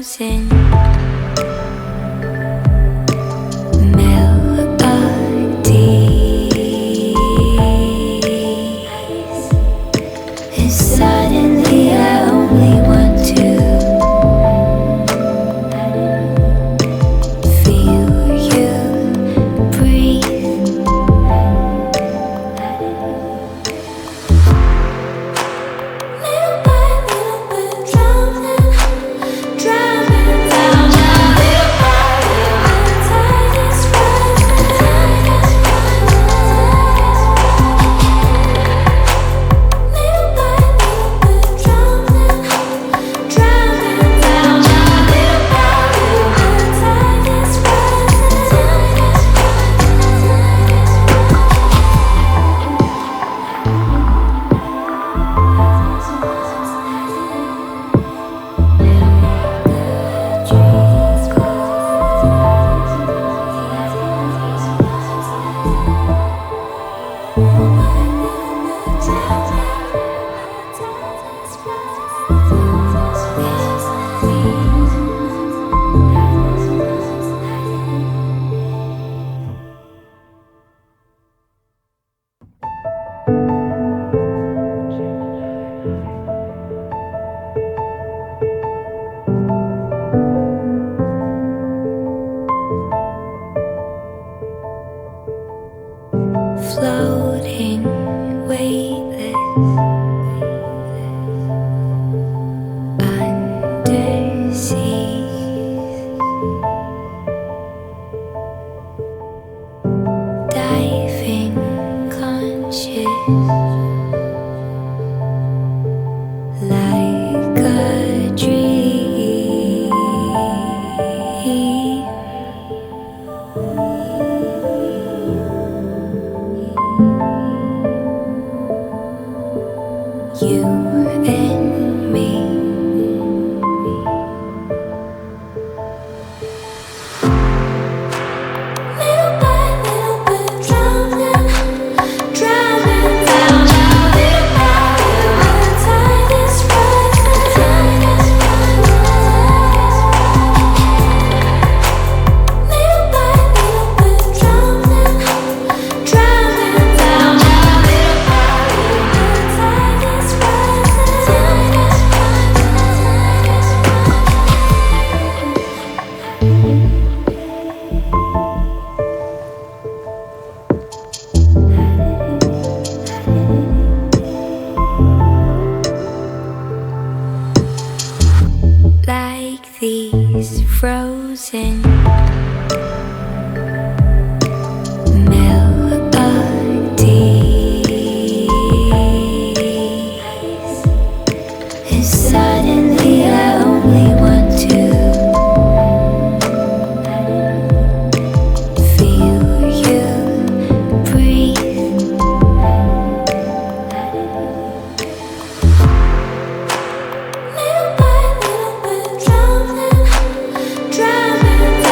frozen melodies, and suddenly I only want to feel you breathe. Little by little we're drowning down. Little by little the tide is rising. Little by little we're drowning down. Little by little the tide is floating, weightless, underseas, diving, conscious, like a dream. You and me. Little by little we're drowning down. Little by little the tide is rising. Little by little we're drowning down. Little by little the tide is like these frozen melodies, and suddenly I only want to feel you breathe. Little by little we're drowning down.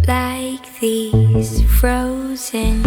like these frozen.